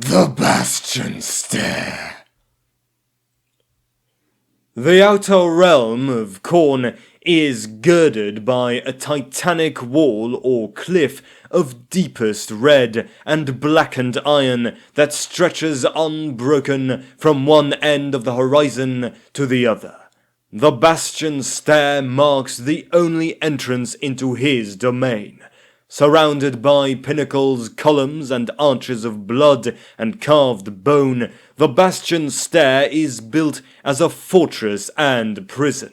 The Bastion Stair. The outer realm of Khorne is girded by a titanic wall or cliff of deepest red and blackened iron that stretches unbroken from one end of the horizon to the other. The Bastion Stair marks the only entrance into his domain. Surrounded by pinnacles, columns, and arches of blood and carved bone, the Bastion Stair is built as a fortress and prison.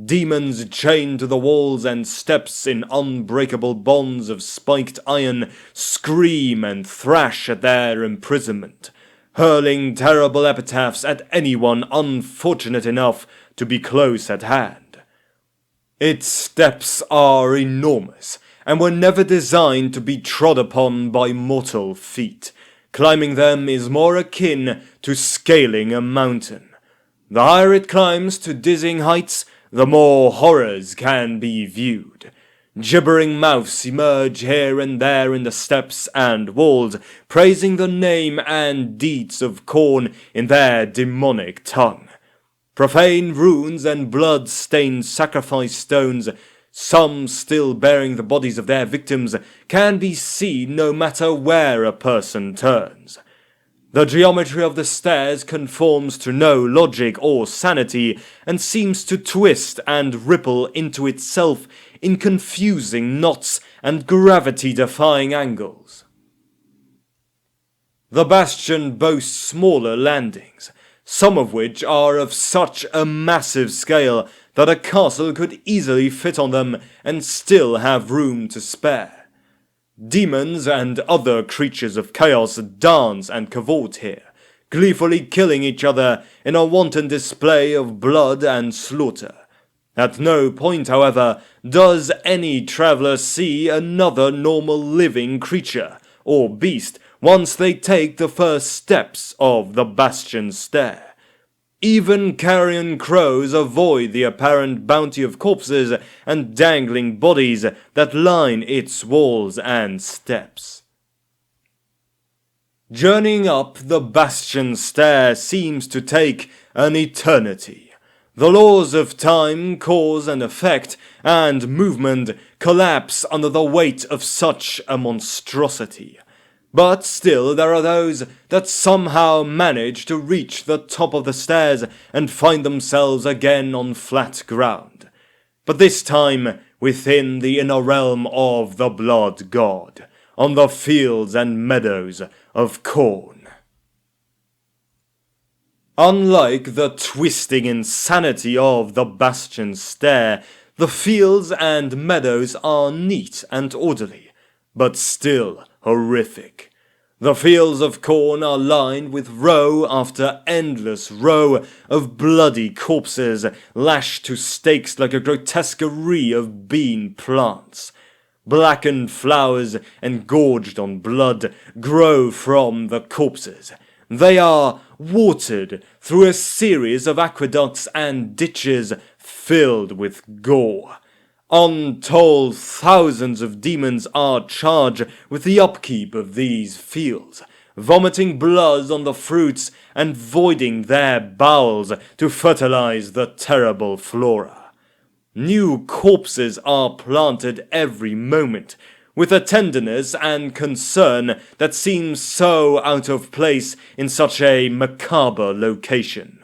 Demons chained to the walls and steps in unbreakable bonds of spiked iron scream and thrash at their imprisonment, hurling terrible epitaphs at anyone unfortunate enough to be close at hand. Its steps are enormous, and were never designed to be trod upon by mortal feet. Climbing them is more akin to scaling a mountain. The higher it climbs to dizzying heights, the more horrors can be viewed. Gibbering mouths emerge here and there in the steps and walls, praising the name and deeds of Khorne in their demonic tongue. Profane runes and blood-stained sacrifice stones, some still bearing the bodies of their victims, can be seen no matter where a person turns. The geometry of the stairs conforms to no logic or sanity, and seems to twist and ripple into itself in confusing knots and gravity-defying angles. The bastion boasts smaller landings, some of which are of such a massive scale that a castle could easily fit on them and still have room to spare. Demons and other creatures of chaos dance and cavort here, gleefully killing each other in a wanton display of blood and slaughter. At no point, however, does any traveller see another normal living creature or beast once they take the first steps of the Bastion Stair. Even carrion crows avoid the apparent bounty of corpses and dangling bodies that line its walls and steps. Journeying up the Bastion Stair seems to take an eternity. The laws of time, cause and effect, and movement collapse under the weight of such a monstrosity. But still there are those that somehow manage to reach the top of the stairs and find themselves again on flat ground. But this time within the inner realm of the Blood God, on the fields and meadows of Khorne. Unlike the twisting insanity of the Bastion Stair, the fields and meadows are neat and orderly, but still horrific. The fields of Khorne are lined with row after endless row of bloody corpses lashed to stakes like a grotesquerie of bean plants. Blackened flowers engorged on blood grow from the corpses. They are watered through a series of aqueducts and ditches filled with gore. Untold thousands of demons are charged with the upkeep of these fields, vomiting blood on the fruits and voiding their bowels to fertilize the terrible flora. New corpses are planted every moment, with a tenderness and concern that seems so out of place in such a macabre location.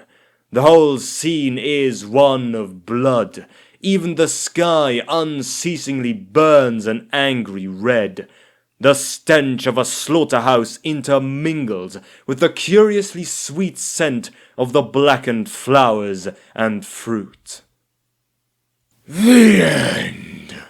The whole scene is one of blood. Even the sky unceasingly burns an angry red. The stench of a slaughterhouse intermingles with the curiously sweet scent of the blackened flowers and fruit. The end.